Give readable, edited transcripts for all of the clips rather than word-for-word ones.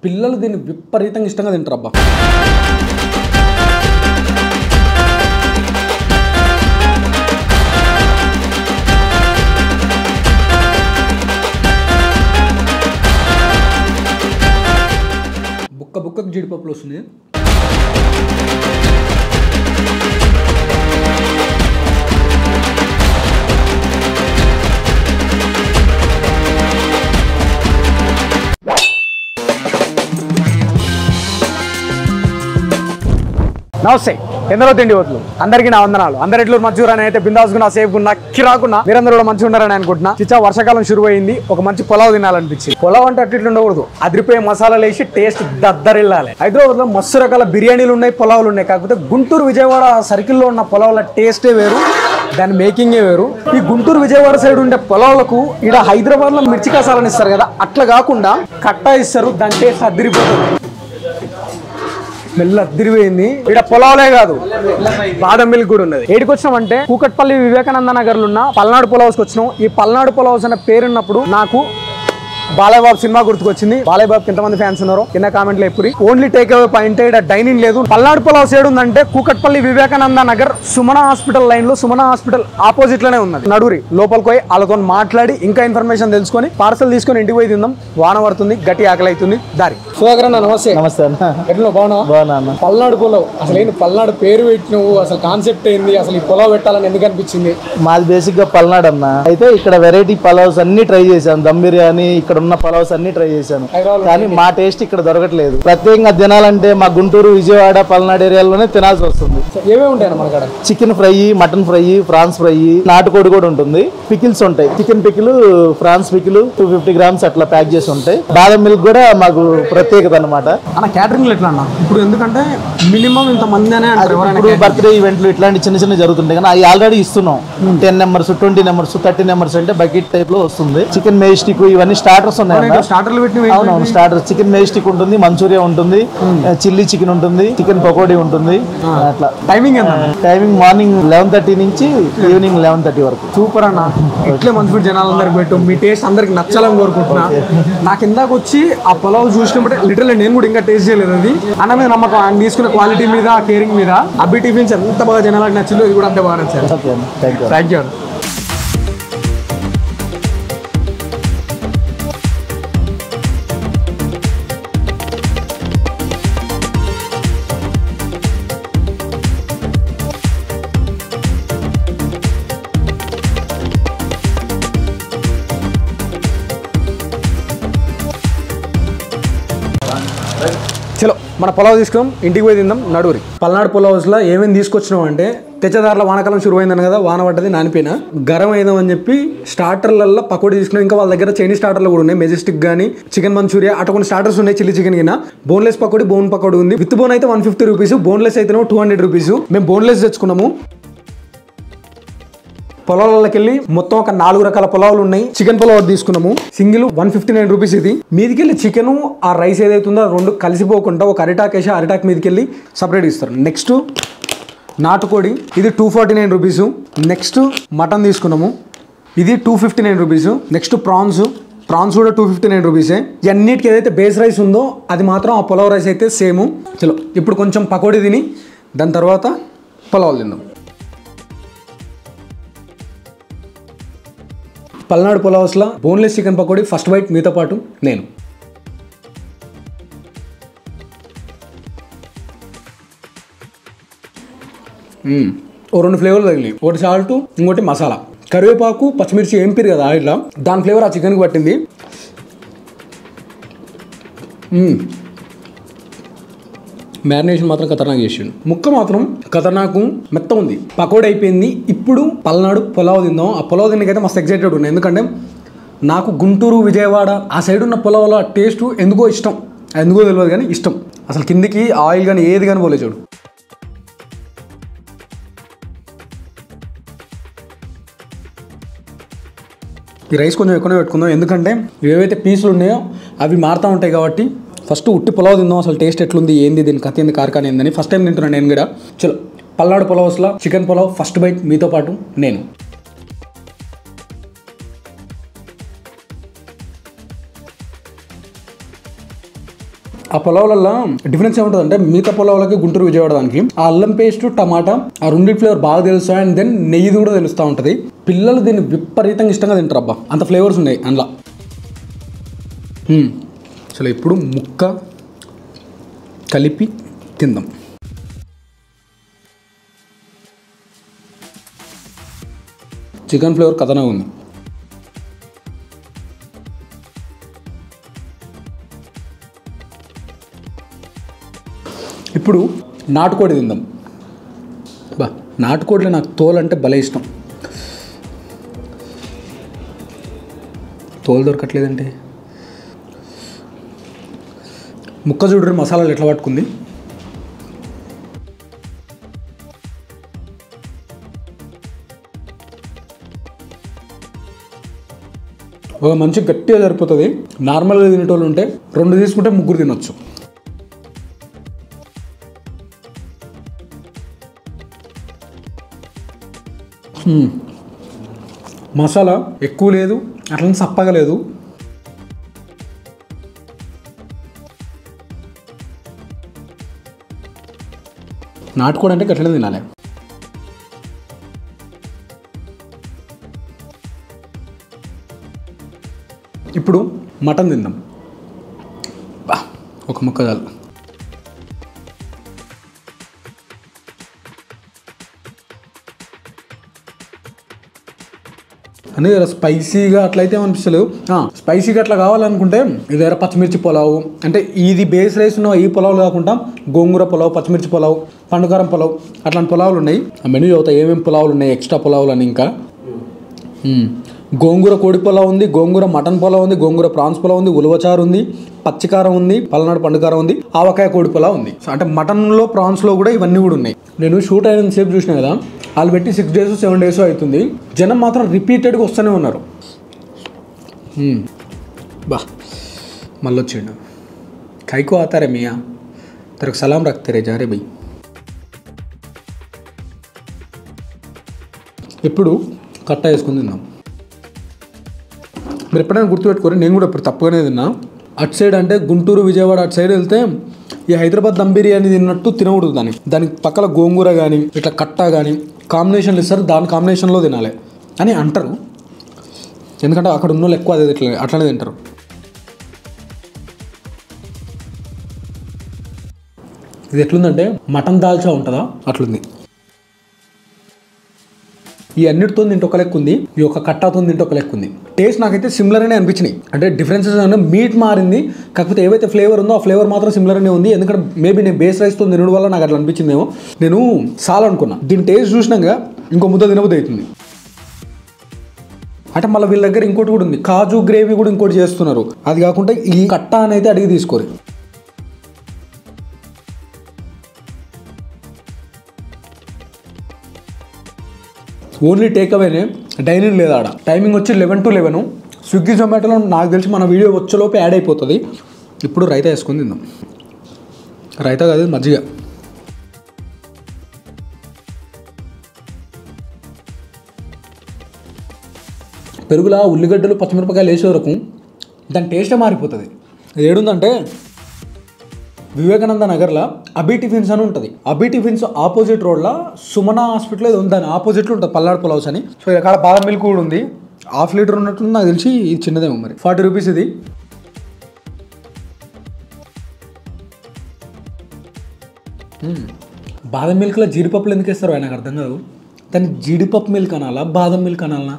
పిల్లలు దీన్ని విపరీతంగా ఇష్టంగా తింటారు అబ్బా. బుక్కకు జీడిపప్పులు వస్తుంది. నమస్తే, ఎందరో తిండి వద్దు అందరికీ నా వందనాలు. అందరు ఎట్లు మంచిగా అయితే బిందాసుకున్నా, సేఫ్గా కిరాకున్నా, మీరందరూ కూడా మంచిగా ఉన్నారని అనుకుంటున్నా. చిచ్చా వర్షాకాలం షురు అయింది, ఒక మంచి పులావ్ తినాలనిపించింది. పులావ్ అంటే అట్లా ఉండకూడదు, అదిరిపోయే మసాలాలు వేసి టేస్ట్ దద్దరిల్లాలి. హైదరాబాద్ లో మస్తు రకాల బిర్యానీలు ఉన్నాయి, పులావులు ఉన్నాయి. కాకపోతే గుంటూరు విజయవాడ సర్కిల్లో ఉన్న పులావుల టేస్టే వేరు, దాని మేకింగే వేరు. ఈ గుంటూరు విజయవాడ సైడ్ ఉండే పొలాలకు ఇక్కడ హైదరాబాద్ లో మిర్చి కసాలని ఇస్తారు కదా, అట్లా కాకుండా కట్టా ఇస్తారు. దాని టేస్ట్ అదిరిపోతుంది, మెల్ల అదిరిపోయింది. ఇక్కడ పొలావలే కాదు, బాదం మిల్క్ కూడా ఉన్నది. ఏడికి వచ్చినామంటే కూకట్పల్లి వివేకానంద నగర్ లో ఉన్న పల్నాడు పులావ్స్ వచ్చినాం. ఈ పల్నాడు పులావ్స్ అనే పేరున్నప్పుడు నాకు బాలయ్య బాబు సినిమా గుర్తుకొచ్చింది. బాలయ్య బాబుకి ఎంతమంది ఫ్యాన్స్ ఉన్నారో కింద కామెంట్లు ఎప్పుడు. ఓన్లీ టేక్ అవే పాయింట్, ఇక్కడ డైనింగ్ లేదు. పల్నాడు పులావ్స్ ఏడుందంటే కూకట్పల్లి వివేకానంద నగర్ సుమన హాస్పిటల్ లైన్ లో, సుమన హాస్పిటల్ ఆపోజిట్ లోనే ఉన్నది. నడురి లోపలికి పోయి వాళ్ళతో మాట్లాడి ఇంకా ఇన్ఫర్మేషన్ తెలుసుకొని పార్సల్ తీసుకొని ఇంటికి పోయి తిందాం. వాన పడుతుంది, గట్టి ఆకలి అవుతుంది. దారి సుధాకర్ అన్న నమస్తే. నమస్తే అన్న, ఎట్లా బాగున్నా? పల్నాడు పులావ్ అసలు ఏంటి, పల్నాడు పేరు పెట్టినవు, అసలు కాన్సెప్ట్ ఏంది, అసలు ఈ పులావ్ పెట్టాలని ఎందుకు అనిపించింది? మాది బేసిక్ గా పల్నాడు అన్న. అయితే ఇక్కడ వెరైటీ పలావ్స్ అన్ని ట్రై చేశాను, దమ్ బిర్యానీ, ఇక్కడ ఉన్న పలావ్స్ అన్ని ట్రై చేశాను. కానీ మా టేస్ట్ ఇక్కడ దొరకట్లేదు. ప్రత్యేకంగా తినాలంటే మా గుంటూరు విజయవాడ పల్నాడు ఏరియాలోనే తినాల్సి వస్తుంది. ఏమేమి ఉంటాయి మన కాడ? Chicken fry, mutton fry, prawns fry, నాటుకోడి కూడా ఉంటుంది. పికిల్స్ ఉంటాయి, chicken pickle, prawns pickle 250 grams అట్లా ప్యాక్ చేసి ఉంటాయి. బాదం మిల్క్ కూడా మాకు ప్రత్యేకత అనమాట. అన్న క్యాటరింగ్ ఎట్లా అన్న ఇప్పుడు, ఎందుకంటే మినిమం ఇంత మంది అనే ఇప్పుడు బర్త్డే ఈవెంట్లు ఇట్లాంటి చిన్న చిన్న జరుగుతుంటాయి కానీ అవి ఆల్రెడీ ఇస్తున్నాం. 10 members, 20 members, 30 members అంటే బకెట్ టైప్ లో వస్తుంది. చికెన్ మేస్టిక్ ఇవన్నీ స్టార్టర్స్ ఉన్నాయి. అవునవును, స్టార్టర్ చికెన్ మేస్టిక్ ఉంటుంది, మంచూరియా ఉంటుంది, చిల్లీ చికెన్ ఉంటుంది, చికెన్ పకోడీ ఉంటుంది. అట్లా టైమింగ్ మార్నింగ్ 11:30 నుంచి ఈవినింగ్ 11:30 వరకు. సూపర్ అన్న, ఇట్లే మంచి ఫుడ్ జనాలందరికి పెట్టు. మీ టేస్ట్ అందరికి నచ్చాలని కోరుకుంటున్నా. నాకు ఇందాక వచ్చి ఆ పొలావ్ చూసినప్పుడు లిటరల్లీ నేను కూడా ఇంకా టేస్ట్ చేయలేదు. అది అన్న మీద నమ్మకం, ఆయన తీసుకున్న క్వాలిటీ మీద, కేరింగ్ మీద. అబ్బి టిఫిన్స్ ఎంత బాగా జనాలకు నచ్చిందో ఇది కూడా అంతే బాగా నచ్చారు. Thank you. చలో మన పొలావ్ తీసుకున్నాం, ఇంటికి పోయి తిందాం. నడురి పల్నాడు పులావ్స్లో ఏమేమి తీసుకొచ్చినాం అంటే, తెచ్చదారుల వానకాలం షురు అయిందని కదా, వాన పడ్డది నానిపోయినా గరం అయిదాం అని చెప్పి స్టార్టర్లలో పకోడీ తీసుకున్నాం. ఇంకా వాళ్ళ దగ్గర చైనీస్ స్టార్టర్లు కూడా ఉన్నాయి, మెజెస్టిక్ కానీ, చికెన్ మంచూరియా అటు కొన్ని స్టార్టర్స్ ఉన్నాయి. చిల్లీ చికెన్ కింద బోన్లెస్ పకోడీ, బోన్ పకోడీ ఉంది. విత్ బోన్ అయితే 150 రూపీస్, బోన్లెస్ అయితే 200 రూపీస్. మేము బోన్లెస్ తెచ్చుకున్నాము. పొలాలకి వెళ్ళి మొత్తం ఒక 4 రకాల పొలావులు ఉన్నాయి. చికెన్ పొలావ్ తీసుకున్నాము, సింగిల్ 159 రూపీస్. ఇది మీదికెళ్ళి చికెన్ ఆ రైస్ ఏదైతుందో రెండు కలిసిపోకుండా ఒక అరిటాక్ వేసి అరిటాక్ మీదకెళ్ళి సపరేట్ ఇస్తారు. నెక్స్ట్ నాటుకోడి, ఇది 249 రూపీస్. నెక్స్ట్ మటన్ తీసుకున్నాము, ఇది 259 రూపీస్. నెక్స్ట్ ప్రాన్స్ కూడా 259 రూపీసే. అన్నిటికీ ఏదైతే బేస్ రైస్ ఉందో అది మాత్రం ఆ పొలావ్ రైస్ అయితే సేమ్. చలో ఇప్పుడు కొంచెం పకోడీ తిని దాని తర్వాత పొలావులు తిందాం. పల్నాడు పులావ్స్లో boneless chicken pakodi first bite, మీతో పాటు నేను. ఓ 2 ఫ్లేవర్లు తగిలి, ఒకటి సాల్ట్, ఇంకోటి మసాలా. కరివేపాకు, పచ్చిమిర్చి ఏంపిరు కదా ఆయిల్లో, దాని ఫ్లేవర్ ఆ చికెన్కి పట్టింది. మ్యారినేషన్ మాత్రం ఖతర్నాక్ చేసిండు. ముక్క మాత్రం ఖతర్నాకు మెత్త ఉంది. పకోడీ అయిపోయింది. ఇప్పుడు పల్నాడు పులావ్ తిందాం. ఆ పులావ్ తినకైతే మస్తు ఎక్సైటెడ్ ఉన్నాయి, ఎందుకంటే నాకు గుంటూరు విజయవాడ ఆ సైడ్ ఉన్న పులావ్ల టేస్ట్ ఎందుకో ఇష్టం. ఎందుకో తెలియదు కానీ ఇష్టం. అసలు కిందికి ఆయిల్ కానీ ఏది కానీ పోలే చూడు. ఈ రైస్ కొంచెం ఎక్కువనే పెట్టుకుందాం, ఎందుకంటే ఏవైతే పీసులు ఉన్నాయో అవి మారుతూ ఉంటాయి కాబట్టి. ఫస్ట్ ఉట్టి పులావ్ తిందాం, అసలు టేస్ట్ ఎట్లుంది, ఏంది, దీని కథ ఏంది, కార్ఖాన ఏందని. ఫస్ట్ టైం తింటున్నాను నేను కూడా. చలో పల్నాడు పులావ్స్లో చికెన్ పులావ్ ఫస్ట్ బైట్ మీతో పాటు నేను. ఆ పులావులలో డిఫరెన్స్ ఏముంటుందంటే మిగతా పులావులకి గుంటూరు విజయవాడ దానికి ఆ అల్లం పేస్ట్ టమాటా ఆ రెండింటి ఫ్లేవర్ బాగా తెలుస్తాయి. అండ్ దెన్ నెయ్యి కూడా తెలుస్తూ ఉంటుంది. పిల్లలు దీన్ని విపరీతంగా ఇష్టంగా తింటారు అబ్బా, అంత ఫ్లేవర్స్ ఉన్నాయి అందులో. అసలు ఇప్పుడు ముక్క కలిపి తిందాం. చికెన్ ఫ్లేవర్ కథనే ఉంది. ఇప్పుడు నాటుకోడి తిందాం. బా నాటుకోడిలో నాకు తోలు అంటే భలే ఇష్టం. తోలు దొరకట్లేదంటే ముక్క చూడరు మసాలాలు ఎట్లా పట్టుకుంది. ఒక మంచి గట్టిగా సరిపోతుంది. నార్మల్గా తినేటోళ్ళు ఉంటే 2 తీసుకుంటే 3 తినొచ్చు. మసాలా ఎక్కువ లేదు, అట్లని సప్పగా లేదు. నాటుకోడి అంటే గట్లనే తినాలి. ఇప్పుడు మటన్ తిందాం. ఒక ముక్క చాలు. అనేది స్పైసీగా అట్లయితే అనిపిస్తలేదు. స్పైసీగా అట్లా కావాలనుకుంటే ఇది పచ్చిమిర్చి పులావు అంటే ఇది బేస్ రైస్ ఉన్న ఈ పులావులు కాకుండా గోంగూర పులావు, పచ్చిమిర్చి పులావు, పండుకారం పులావు అట్లాంటి పులావులు ఉన్నాయి. ఆ మెనూ చదువుతాయి ఏమేమి పులావులు ఉన్నాయి, ఎక్స్ట్రా పులావులు అని. ఇంకా గోంగూర కోడి పులావ్ ఉంది, గోంగూర మటన్ పులావ్ ఉంది, గోంగూర ప్రాన్స్ పులావ్ ఉంది, ఉలవచారు ఉంది, పచ్చికారం ఉంది, పల్నాడు పండుకారం ఉంది, ఆవకాయ కోడి పులావ్ ఉంది. అంటే మటన్లో ప్రాన్స్లో కూడా ఇవన్నీ కూడా ఉన్నాయి. నేను షూట్ అయిన సేపు చూసిన కదా, వాళ్ళు పెట్టి 6 days 7 days అవుతుంది. జనం మాత్రం రిపీటెడ్గా వస్తూనే ఉన్నారు. బా మళ్ళీ వచ్చిండు. కైకో ఆతారే మియా తెరకు సలాం రక్తారే జారే భయ్. ఇప్పుడు కట్ట వేసుకుని తిన్నాం. మీరు ఎప్పుడైనా గుర్తుపెట్టుకోరు, నేను కూడా ఇప్పుడు తప్పుగానే తిన్నా. అటు సైడ్ అంటే గుంటూరు విజయవాడ అటు సైడ్ వెళ్తే ఈ హైదరాబాద్ దమ్ బిర్యానీ తిన్నట్టు తినకూడదు. దానికి పక్కన గోంగూర కానీ ఇట్లా కట్ట కానీ కాంబినేషన్లు ఇస్తారు, దాని కాంబినేషన్లో తినాలి అని అంటారు. ఎందుకంటే అక్కడ ఉన్న వాళ్ళు ఎక్కువ అదే అట్లనే తింటారు. ఇది ఎట్లుందంటే మటన్ దాల్చా ఉంటుందా అట్లుంది. ఈ అన్నిటితో తింటే ఒక లెక్క ఉంది, ఈ యొక్క కట్టాతో తింటే ఒక లెక్క ఉంది. టేస్ట్ నాకైతే సిమిలర్ అనే అనిపించినాయి. అంటే డిఫరెన్సెస్ అన్న మీట్ మారింది, కాకపోతే ఏవైతే ఫ్లేవర్ ఉందో ఆ ఫ్లేవర్ మాత్రం సిమిలర్ అనే ఉంది. ఎందుకంటే మేబీ నేను బేస్ రైస్తో తినడం వల్ల నాకు అట్లా అనిపించిందేమో. నేను చాలా అనుకున్నా, దీని టేస్ట్ చూసినాక ఇంకో ముద్ద తినబుద్ధి అవుతుంది. అంటే మళ్ళీ వీళ్ళ దగ్గర ఇంకోటి కూడా ఉంది, కాజు గ్రేవీ కూడా ఇంకోటి చేస్తున్నారు. అది కాకుండా ఈ కట్ట అని అయితే అడిగి తీసుకోరు. ఓన్లీ టేక్ అవేనే, డైనింగ్ లేదా ఆడ. టైమింగ్ వచ్చి 11 to 11. స్విగ్గీ జొమాటోలో నాకు తెలిసి మన వీడియో వచ్చేలోపు యాడ్ అయిపోతుంది. ఇప్పుడు రైతా వేసుకొని తిందాం. రైతా కాదు మజ్జిగ. పెరుగులా ఉల్లిగడ్డలు పచ్చిమిరపకాయలు వేసే వరకు దాని టేస్టే మారిపోతుంది. ఇది ఏడుందంటే వివేకానంద నగర్లో అబీ టిఫిన్స్ అని ఉంటుంది. అబీ టిఫిన్స్ ఆపోజిట్ రోడ్లో సుమన హాస్పిటల్ ఏదో ఉంది, దాని ఆపోజిట్లో ఉంటుంది పల్నాడు పులావ్స్ అని. సో ఇక్కడ బాదం మిల్క్ కూడా ఉంది. 1/2 లీటర్ ఉన్నట్టుంది నాకు తెలిసి. ఇది చిన్నదేమో మరి. 40 రూపీస్ ఇది. బాదం మిల్క్లో జీడిపప్పులు ఎందుకు వేస్తారో నాకు అర్థం కాదు. దాన్ని జీడిపప్పు మిల్క్ అనాలా బాదం మిల్క్ అనాలా?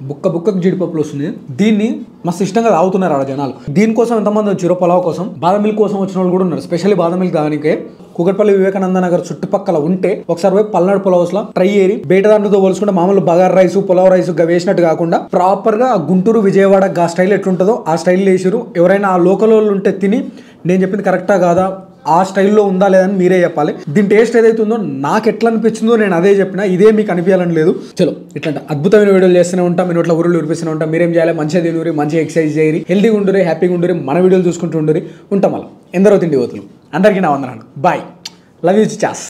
బుక్కకు జీడిపప్పులు వస్తుంది. దీన్ని మస్తు ఇష్టంగా తాగుతున్నారు ఆడ జనాలు. దీనికోసం ఎంతమంది వచ్చారో పులావ్ కోసం, బాదం మిల్క్ కోసం వచ్చిన వాళ్ళు కూడా ఉన్నారు. స్పెషల్లీ బాదం మిల్క్ తాగడానికే కూకట్పల్లి వివేకానంద నగర్ చుట్టుపక్కల ఉంటే ఒకసారి పోయి పల్నాడు పులావ్ హౌస్ లో ట్రై చేయి. బయట దాంట్లో పోల్చుకుంటే మామూలు బగార్ రైస్ పులావ్ రైస్ వేసినట్టు కాకుండా ప్రాపర్ గా గుంటూరు విజయవాడ గా స్టైల్ ఎట్లుంటుందో ఆ స్టైల్ వేసిరు. ఎవరైనా ఆ లోకల్ వాళ్ళు ఉంటే తిని నేను చెప్పింది కరెక్టా కాదా ఆ స్టైల్లో ఉందా లేదని మీరే చెప్పాలి. దీని టేస్ట్ ఏదైతే ఉందో నాకు ఎట్లా అనిపించిందో నేను అదే చెప్పిన, ఇదే మీకు అనిపించాలని లేదు. చలో ఇట్లాంటి అద్భుతమైన వీడియోలు చేస్తూనే ఉంటాం, మీ నోట్ల ఊరులు ఉరిపిస్తూనే ఉంటాం. మీరేం చేయాలి, మంచిగా తినూరి, మంచిగా ఎక్సర్సైజ్ చేయరి, హెల్తీగా ఉండురి, హ్యాపీగా ఉండురి, మన వీడియోలు చూసుకుంటూ ఉండురి. ఉంటాం అలా ఎందరో తిండి పోతులు. అందరికీ నా వందనాలు. Bye, love you chaas.